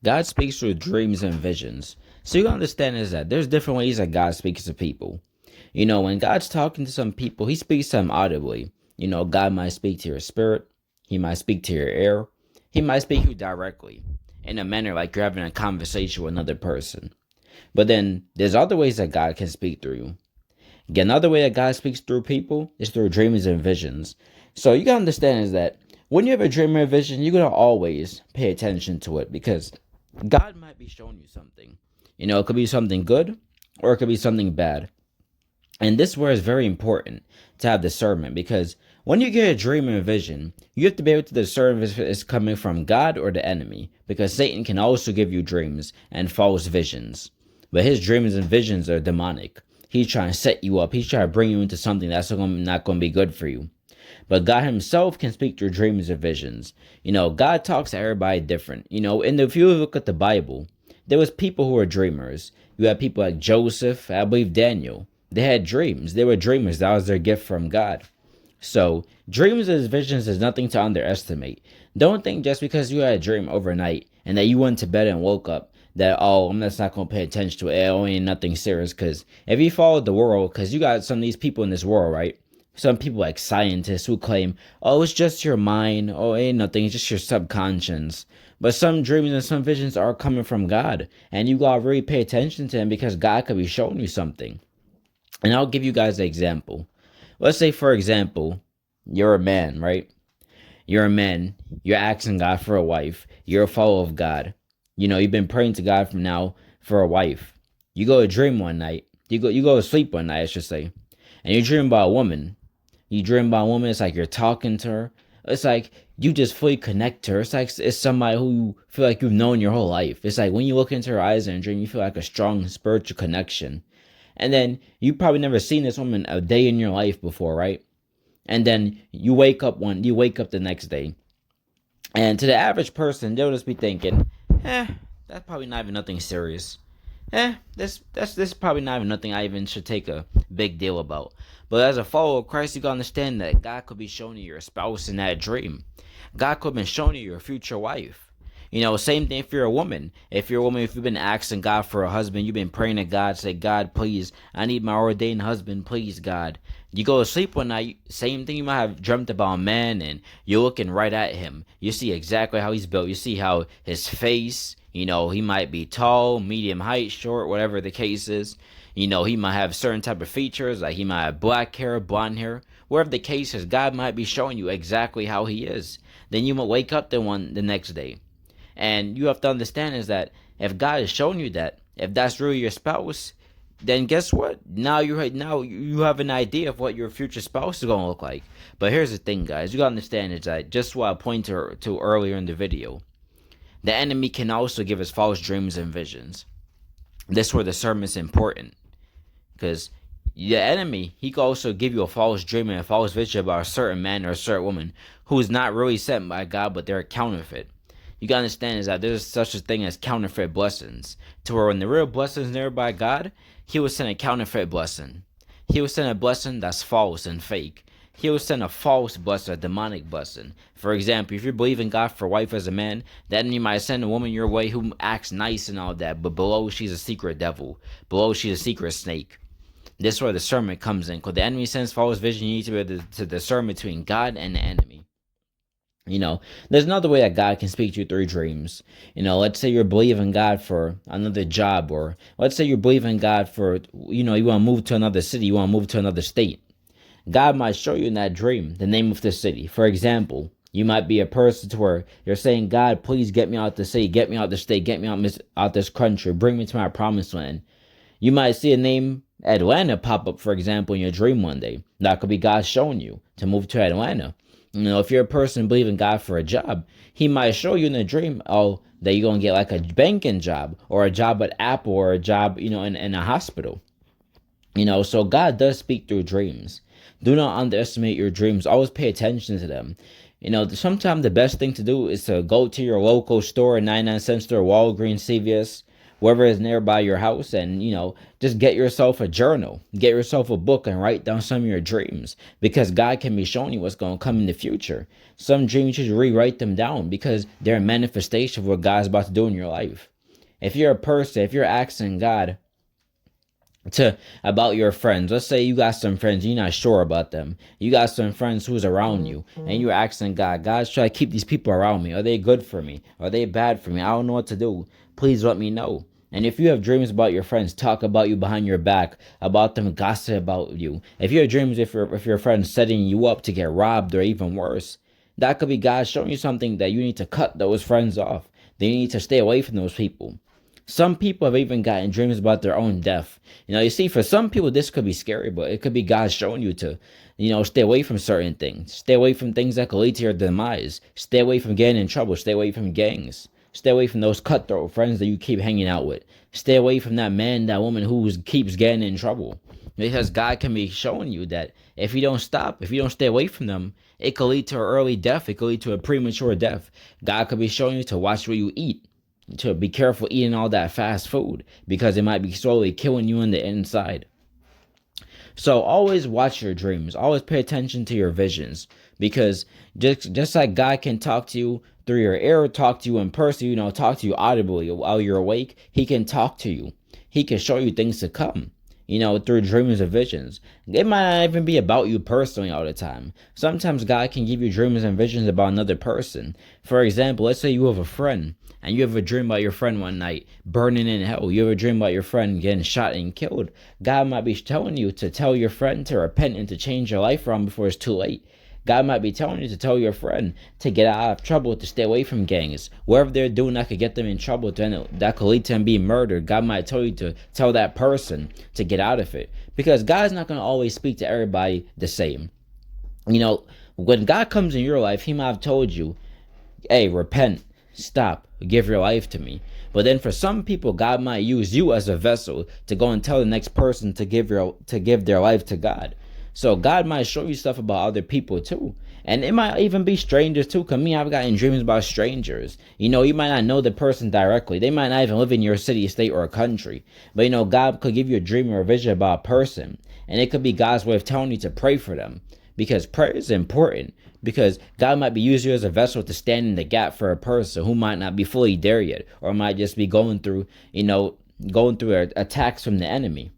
God speaks through dreams and visions. So you understand is that there's different ways that God speaks to people. When God's talking to some people, he speaks to them audibly. God might speak to your spirit. He might speak to your ear. He might speak to you directly in a manner like you're having a conversation with another person. But then there's other ways that God can speak through you. Again, another way that God speaks through people is through dreams and visions. So you gotta understand is that when you have a dream or a vision, you're gonna always pay attention to it because God might be showing you something. It could be something good or it could be something bad. And this word is very important to have discernment because when you get a dream or a vision, you have to be able to discern if it's coming from God or the enemy because Satan can also give you dreams and false visions. But his dreams and visions are demonic. He's trying to set you up. He's trying to bring you into something that's not going to be good for you. But God himself can speak through dreams or visions. God talks to everybody different. If you look at the Bible, there was people who were dreamers. You had people like Joseph, I believe Daniel. They had dreams. They were dreamers. That was their gift from God. So dreams and visions is nothing to underestimate. Don't think just because you had a dream overnight and that you went to bed and woke up that, oh, I'm just not going to pay attention to it. It ain't nothing serious. Because if you followed the world, because you got some of these people in this world, right? Some people like scientists who claim, oh, it's just your mind. Oh, it ain't nothing. It's just your subconscious. But some dreams and some visions are coming from God. And you got to really pay attention to them because God could be showing you something. And I'll give you guys an example. Let's say, for example, you're a man, right? You're a man. You're asking God for a wife. You're a follower of God. You've been praying to God from now for a wife. You go to dream one night. You go to sleep one night, I should say. And you dream about a woman. You dream about a woman. It's like you're talking to her. It's like you just fully connect to her. It's like it's somebody who you feel like you've known your whole life. It's like when you look into her eyes in a dream, you feel like a strong spiritual connection. And then you probably never seen this woman a day in your life before, right? And then you wake up the next day. And to the average person, they'll just be thinking, that's probably not even nothing serious. This probably not even nothing I even should take a big deal about. But as a follower of Christ, you gotta understand that God could be showing you your spouse in that dream. God could have been showing you your future wife. Same thing if you're a woman. If you're a woman, if you've been asking God for a husband, you've been praying to God, say, God, please, I need my ordained husband, please, God. You go to sleep one night, same thing, you might have dreamt about a man, and you're looking right at him. You see exactly how he's built. You see how his face, he might be tall, medium height, short, whatever the case is. He might have certain type of features, like he might have black hair, blonde hair. Whatever the case is, God might be showing you exactly how he is. Then you might wake up the next day. And you have to understand is that if God is showing you that, if that's really your spouse, then guess what? Now you have an idea of what your future spouse is gonna look like. But here's the thing, guys. You gotta understand is that just what I pointed to earlier in the video, the enemy can also give us false dreams and visions. This is where the sermon is important, because the enemy, he can also give you a false dream and a false vision about a certain man or a certain woman who is not really sent by God, but they're a counterfeit. You gotta understand is that there's such a thing as counterfeit blessings. To where when the real blessings there by God, he will send a counterfeit blessing. He will send a blessing that's false and fake. He will send a false blessing, a demonic blessing. For example, if you believe in God for a wife as a man, then you might send a woman your way who acts nice and all that, but below she's a secret devil. Below she's a secret snake. This is where discernment comes in. Because the enemy sends false vision, you need to be able to discern between God and the enemy. There's another way that God can speak to you through dreams. Let's say you're believing God for another job, or let's say you're believing God for, you want to move to another city, you want to move to another state. God might show you in that dream the name of the city. For example, you might be a person to where you're saying, God, please get me out the city, get me out the state, get me out this country, bring me to my promised land. You might see a name Atlanta pop up, for example, in your dream one day. That could be God showing you to move to Atlanta. If you're a person believing God for a job, he might show you in a dream, that you're going to get like a banking job or a job at Apple or a job, in a hospital. So God does speak through dreams. Do not underestimate your dreams. Always pay attention to them. Sometimes the best thing to do is to go to your local store, 99-cent store, Walgreens, CVS, wherever is nearby your house, and just get yourself a journal, get yourself a book, and write down some of your dreams, because God can be showing you what's going to come in the future. Some dreams, you should rewrite them down, because they're a manifestation of what God's about to do in your life. If you're a person, if you're asking God about your friends, let's say you got some friends, you're not sure about them, you got some friends who's around you, and you're asking God, should I keep these people around me? Are they good for me? Are they bad for me? I don't know what to do. Please let me know. And if you have dreams about your friends, talk about you behind your back, about them, gossip about you. If you have dreams, if your friend's setting you up to get robbed, or even worse, that could be God showing you something, that you need to cut those friends off. They need to stay away from those people. Some people have even gotten dreams about their own death. You see, for some people, this could be scary, but it could be God showing you to, stay away from certain things. Stay away from things that could lead to your demise. Stay away from getting in trouble. Stay away from gangs. Stay away from those cutthroat friends that you keep hanging out with. Stay away from that man, that woman who keeps getting in trouble. Because God can be showing you that if you don't stop, if you don't stay away from them, it could lead to an early death. It could lead to a premature death. God could be showing you to watch what you eat, to be careful eating all that fast food, because it might be slowly killing you on the inside. So always watch your dreams. Always pay attention to your visions, because just like God can talk to you through your ear, talk to you in person, talk to you audibly while you're awake, he can talk to you. He can show you things to come, through dreams and visions. It might not even be about you personally all the time. Sometimes God can give you dreams and visions about another person. For example, let's say you have a friend, and you have a dream about your friend one night burning in hell. You have a dream about your friend getting shot and killed. God might be telling you to tell your friend to repent and to change your life around before it's too late. God might be telling you to tell your friend to get out of trouble, to stay away from gangs. Whatever they're doing that could get them in trouble, that could lead to them being murdered. God might tell you to tell that person to get out of it. Because God's not going to always speak to everybody the same. When God comes in your life, he might have told you, hey, repent, stop, give your life to me. But then for some people, God might use you as a vessel to go and tell the next person to give their life to God. So God might show you stuff about other people too. And it might even be strangers too. Cause I've gotten dreams about strangers. You might not know the person directly. They might not even live in your city, state, or country. But God could give you a dream or a vision about a person. And it could be God's way of telling you to pray for them. Because prayer is important. Because God might be using you as a vessel to stand in the gap for a person who might not be fully there yet. Or might just be going through attacks from the enemy.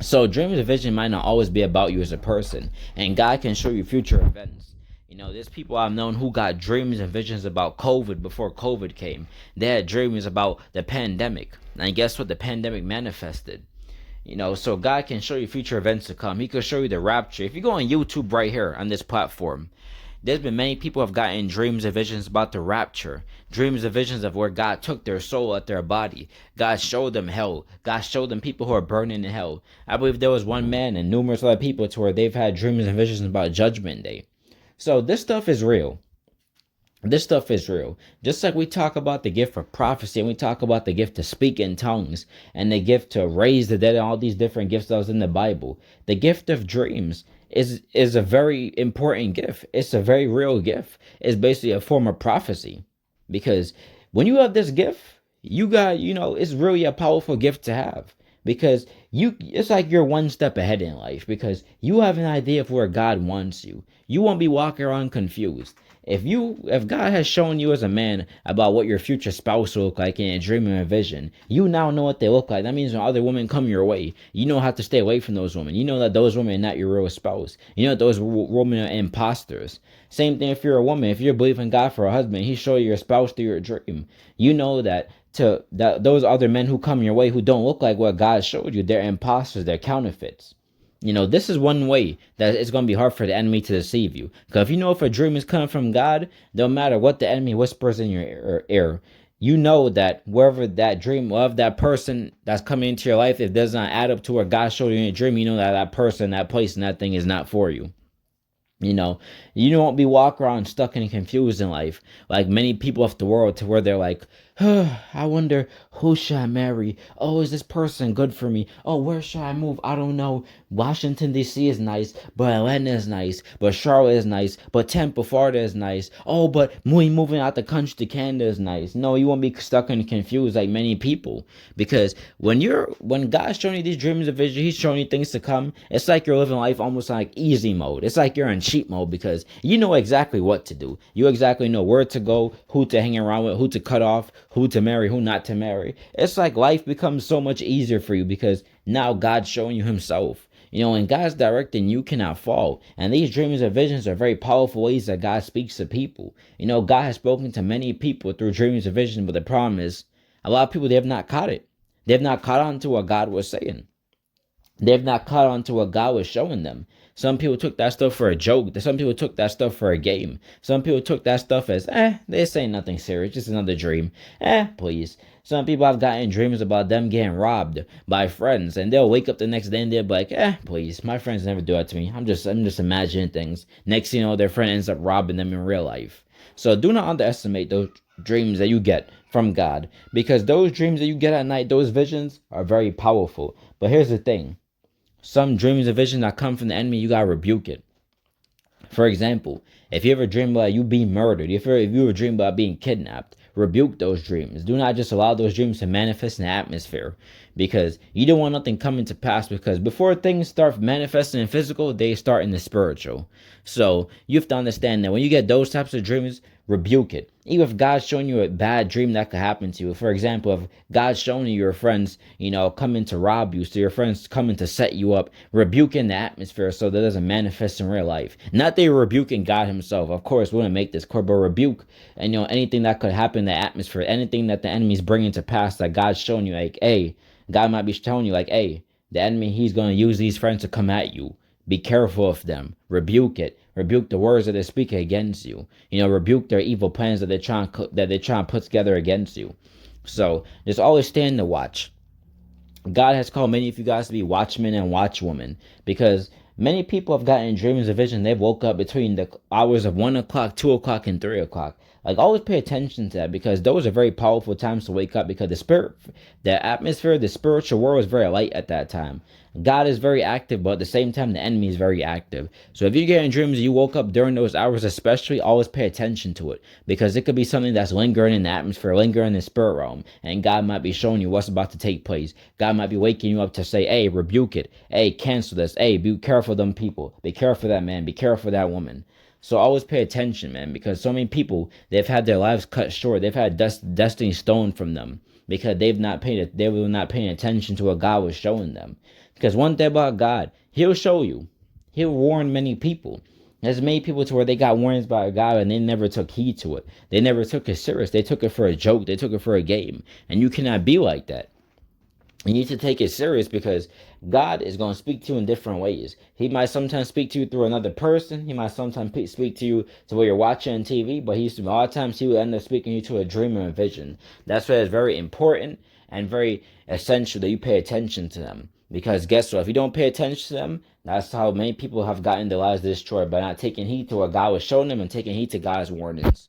So dreams and vision might not always be about you as a person, and God can show you future events. There's people I've known who got dreams and visions about COVID before COVID came. They had dreams about the pandemic, and guess what? The pandemic manifested. So God can show you future events to come. He could show you the rapture. If you go on YouTube right here on this platform, there's been many people who have gotten dreams and visions about the rapture. Dreams and visions of where God took their soul out their body. God showed them hell. God showed them people who are burning in hell. I believe there was one man and numerous other people to where they've had dreams and visions about Judgment Day. So this stuff is real. This stuff is real. Just like we talk about the gift of prophecy, and we talk about the gift to speak in tongues, and the gift to raise the dead, and all these different gifts that was in the Bible. The gift of dreams is a very important gift. It's a very real gift. It's basically a form of prophecy. Because when you have this gift, you got, it's really a powerful gift to have. Because it's like you're one step ahead in life, because you have an idea of where God wants you. You won't be walking around confused. If God has shown you as a man about what your future spouse will look like in a dream and a vision, you now know what they look like. That means when other women come your way, you know how to stay away from those women. You know that those women are not your real spouse. You know that those women are imposters. Same thing if you're a woman. If you're believing God for a husband, he show you your spouse through your dream. You know that those other men who come your way who don't look like what God showed you, they're imposters, they're counterfeits. This is one way that it's going to be hard for the enemy to deceive you. Because if a dream is coming from God, no matter what the enemy whispers in your ear, you know that wherever that dream of that person that's coming into your life, if it does not add up to what God showed you in your dream, you know that person, that place, and that thing is not for you. You know, you won't be walking around stuck and confused in life like many people of the world, to where they're like, I wonder, who should I marry? Oh, is this person good for me? Oh, where should I move? I don't know. Washington, D.C. is nice, but Atlanta is nice, but Charlotte is nice, but Tampa, Florida is nice. Oh, but moving out the country to Canada is nice. No, you won't be stuck and confused like many people. Because when God's showing you these dreams of vision, He's showing you things to come. It's like you're living life almost like easy mode. It's like you're in cheat mode, because you know exactly what to do. You exactly know where to go, who to hang around with, who to cut off, who to marry, who not to marry. It's like life becomes so much easier for you, because now God's showing you Himself. You know, when God's directing, you cannot fall. And these dreams and visions are very powerful ways that God speaks to people. You know, God has spoken to many people through dreams and visions, but the problem is, a lot of people, they have not caught it. They have not caught on to what God was saying. They have not caught on to what God was showing them. Some people took that stuff for a joke. Some people took that stuff for a game. Some people took that stuff as, this ain't nothing serious, just another dream. Please. Some people have gotten dreams about them getting robbed by friends, and they'll wake up the next day and they'll be like, please, my friends never do that to me. I'm just imagining things. Next thing you know, their friend ends up robbing them in real life. So do not underestimate those dreams that you get from God, because those dreams that you get at night, those visions are very powerful. But here's the thing. Some dreams and visions that come from the enemy, you gotta rebuke it. For example, if you ever dream about you being murdered, if you ever dream about being kidnapped, rebuke those dreams. Do not just allow those dreams to manifest in the atmosphere, because you don't want nothing coming to pass, because before things start manifesting in physical, they start in the spiritual. So you have to understand that when you get those types of dreams, rebuke it. Even if God's showing you a bad dream that could happen to you. For example, if God's showing you your friends, coming to rob you, so your friends coming to set you up, rebuke in the atmosphere so that it doesn't manifest in real life. Not that you're rebuking God Himself. Of course, we wouldn't make this clear, but rebuke, and anything that could happen in the atmosphere, anything that the enemy's bringing to pass that God's showing you, like, hey, God might be telling you, like, hey, the enemy, he's going to use these friends to come at you. Be careful of them. Rebuke it. Rebuke the words that they speak against you. Rebuke their evil plans that they're trying to put together against you. So just always stand the watch. God has called many of you guys to be watchmen and watchwomen, because many people have gotten dreams and visions. They've woke up between the hours of 1 o'clock, 2 o'clock, and 3 o'clock. Like, always pay attention to that, because those are very powerful times to wake up, because the atmosphere, the spiritual world is very light at that time. God is very active, but at the same time, the enemy is very active. So if you're getting dreams and you woke up during those hours, especially, always pay attention to it, because it could be something that's lingering in the atmosphere, lingering in the spirit realm, and God might be showing you what's about to take place. God might be waking you up to say, hey, rebuke it. Hey, cancel this. Hey, be careful of them people. Be careful of that man. Be careful of that woman. So always pay attention, man, because so many people, they've had their lives cut short. They've had destiny stolen from them, because they were not paying attention to what God was showing them. Because one thing about God, He'll show you. He'll warn many people. There's many people to where they got warnings by God and they never took heed to it. They never took it serious. They took it for a joke. They took it for a game. And you cannot be like that. You need to take it serious, because God is going to speak to you in different ways. He might sometimes speak to you through another person. He might sometimes speak to you to where you're watching TV, but a lot of times He will end up speaking you to a dream or a vision. That's why it's very important and very essential that you pay attention to them. Because guess what? If you don't pay attention to them, that's how many people have gotten their lives destroyed, by not taking heed to what God was showing them and taking heed to God's warnings.